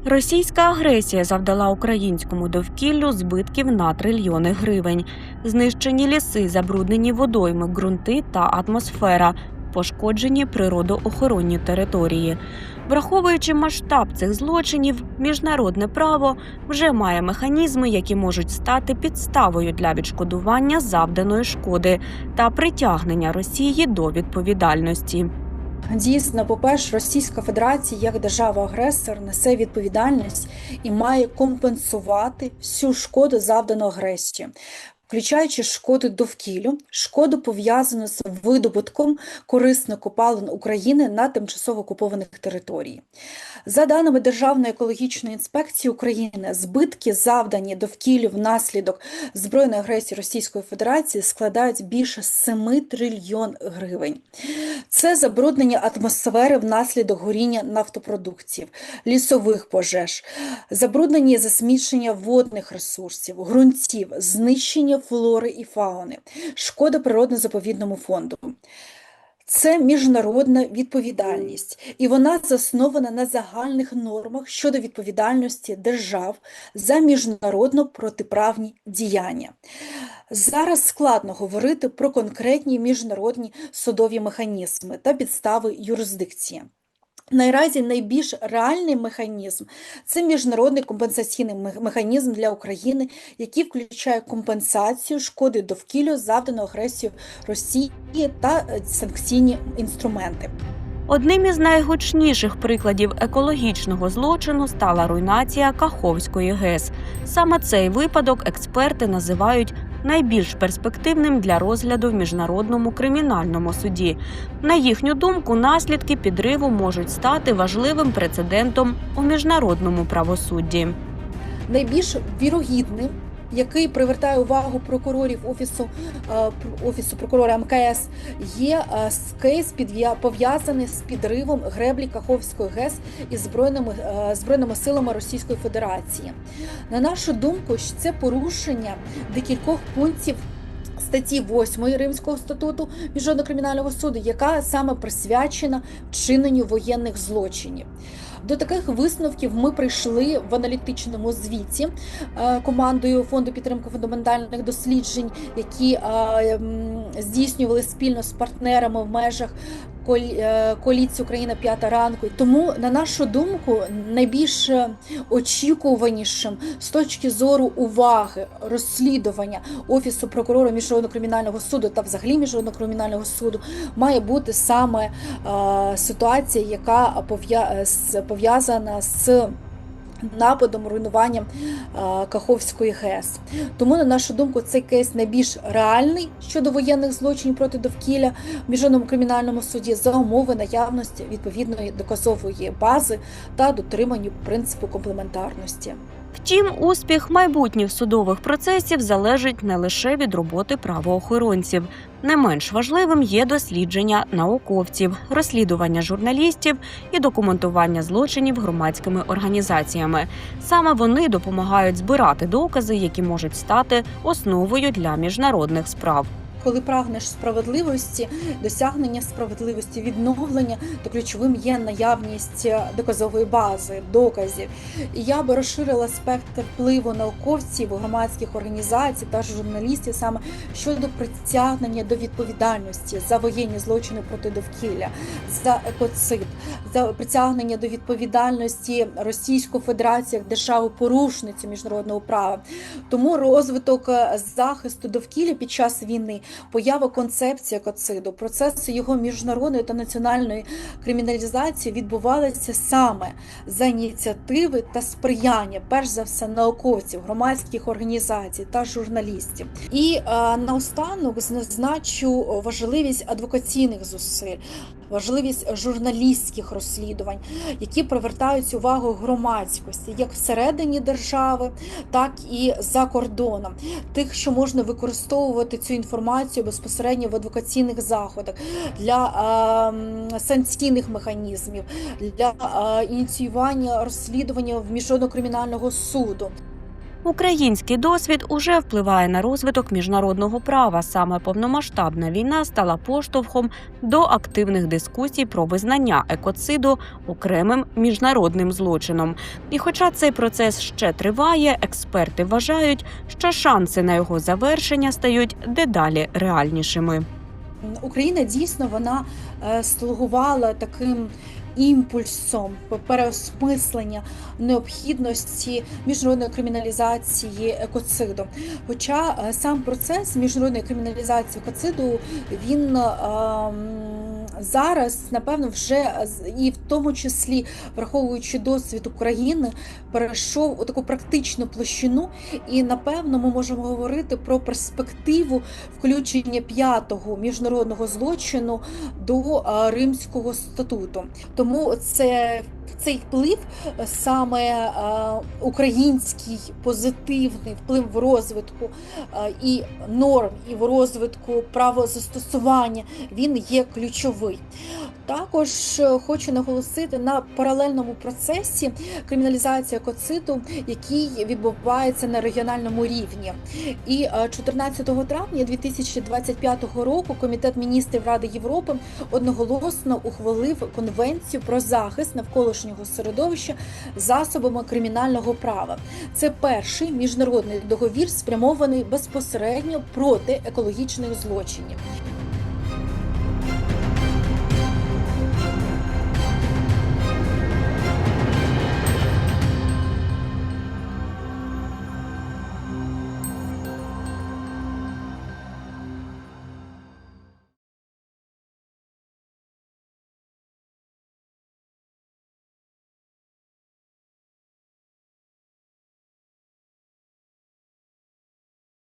Російська агресія завдала українському довкіллю збитків на трильйони гривень. Знищені ліси, забруднені водойми, ґрунти та атмосфера, пошкоджені природоохоронні території. Враховуючи масштаб цих злочинів, міжнародне право вже має механізми, які можуть стати підставою для відшкодування завданої шкоди та притягнення Росії до відповідальності. Дійсно, по-перше, Російська Федерація як держава-агресор несе відповідальність і має компенсувати всю шкоду, завдану агресією, включаючи шкоду довкіллю, шкоду, пов'язану з видобутком корисних копалин України на тимчасово окупованих територіях. За даними Державної екологічної інспекції України, збитки, завдані довкіллю внаслідок збройної агресії Російської Федерації, складають більше 7 трильйон гривень. Це забруднення атмосфери внаслідок горіння нафтопродуктів, лісових пожеж, забруднення і засмічення водних ресурсів, ґрунтів, знищення флори і фауни, шкода природно-заповідному фонду. Це міжнародна відповідальність, і вона заснована на загальних нормах щодо відповідальності держав за міжнародно протиправні діяння. Зараз складно говорити про конкретні міжнародні судові механізми та підстави юрисдикції. Наразі найбільш реальний механізм – це міжнародний компенсаційний механізм для України, який включає компенсацію шкоди довкіллю, завдану агресією Росії та санкційні інструменти. Одним із найгучніших прикладів екологічного злочину стала руйнація Каховської ГЕС. Саме цей випадок експерти називають найбільш перспективним для розгляду в Міжнародному кримінальному суді. На їхню думку, наслідки підриву можуть стати важливим прецедентом у міжнародному правосудді. Найбільш вірогідним, який привертає увагу прокурорів Офісу прокурора МКС, є кейс, пов'язаний з підривом греблі Каховської ГЕС із Збройними силами Російської Федерації. На нашу думку, це порушення декількох пунктів статті 8 Римського статуту Міжнародного кримінального суду, яка саме присвячена вчиненню воєнних злочинів. До таких висновків ми прийшли в аналітичному звіті командою Фонду підтримки фундаментальних досліджень, які здійснювали спільно з партнерами в межах коаліції «Україна. П'ята ранку». Тому, на нашу думку, найбільш очікуванішим з точки зору уваги розслідування Офісу прокурора Міжнародного кримінального суду та взагалі Міжнародного кримінального суду має бути саме ситуація, яка пов'язана з нападом, руйнуванням Каховської ГЕС. Тому, на нашу думку, цей кейс найбільш реальний щодо воєнних злочинів проти довкілля в Міжнародному кримінальному суді за умови наявності відповідної доказової бази та дотриманню принципу комплементарності. Втім, успіх майбутніх судових процесів залежить не лише від роботи правоохоронців. Не менш важливим є дослідження науковців, розслідування журналістів і документування злочинів громадськими організаціями. Саме вони допомагають збирати докази, які можуть стати основою для міжнародних справ. Коли прагнеш справедливості, досягнення справедливості, відновлення, то ключовим є наявність доказової бази, доказів. І я би розширила спектр впливу науковців, громадських організацій та журналістів саме щодо притягнення до відповідальності за воєнні злочини проти довкілля, за екоцид, за притягнення до відповідальності Російської Федерації як держави-порушниці міжнародного права. Тому розвиток захисту довкілля під час війни, поява концепції екоциду, процеси його міжнародної та національної криміналізації відбувалися саме за ініціативи та сприяння, перш за все, науковців, громадських організацій та журналістів. І наостанок зазначу важливість адвокаційних зусиль, важливість журналістських розслідувань, які привертають увагу громадськості, як всередині держави, так і за кордоном. Тих, що можна використовувати цю інформацію безпосередньо в адвокаційних заходах, для санкційних механізмів, для ініціювання розслідування в Міжнародного кримінального суду. Український досвід уже впливає на розвиток міжнародного права. Саме повномасштабна війна стала поштовхом до активних дискусій про визнання екоциду окремим міжнародним злочином. І хоча цей процес ще триває, експерти вважають, що шанси на його завершення стають дедалі реальнішими. Україна дійсно слугувала таким імпульсом переосмислення необхідності міжнародної криміналізації екоциду. Хоча сам процес міжнародної криміналізації екоциду, він зараз, напевно, вже і в тому числі, враховуючи досвід України, перейшов у таку практичну площину, і, напевно, ми можемо говорити про перспективу включення 5-го міжнародного злочину до Римського статуту. Тому цей вплив, саме український позитивний вплив в розвитку і норм, і в розвитку правозастосування, він є ключовий. Також хочу наголосити на паралельному процесі криміналізації екоциду, який відбувається на регіональному рівні. І 14 травня 2025 року Комітет міністрів Ради Європи одноголосно ухвалив Конвенцію про захист навколишнього середовища засобами кримінального права. Це перший міжнародний договір, спрямований безпосередньо проти екологічних злочинів.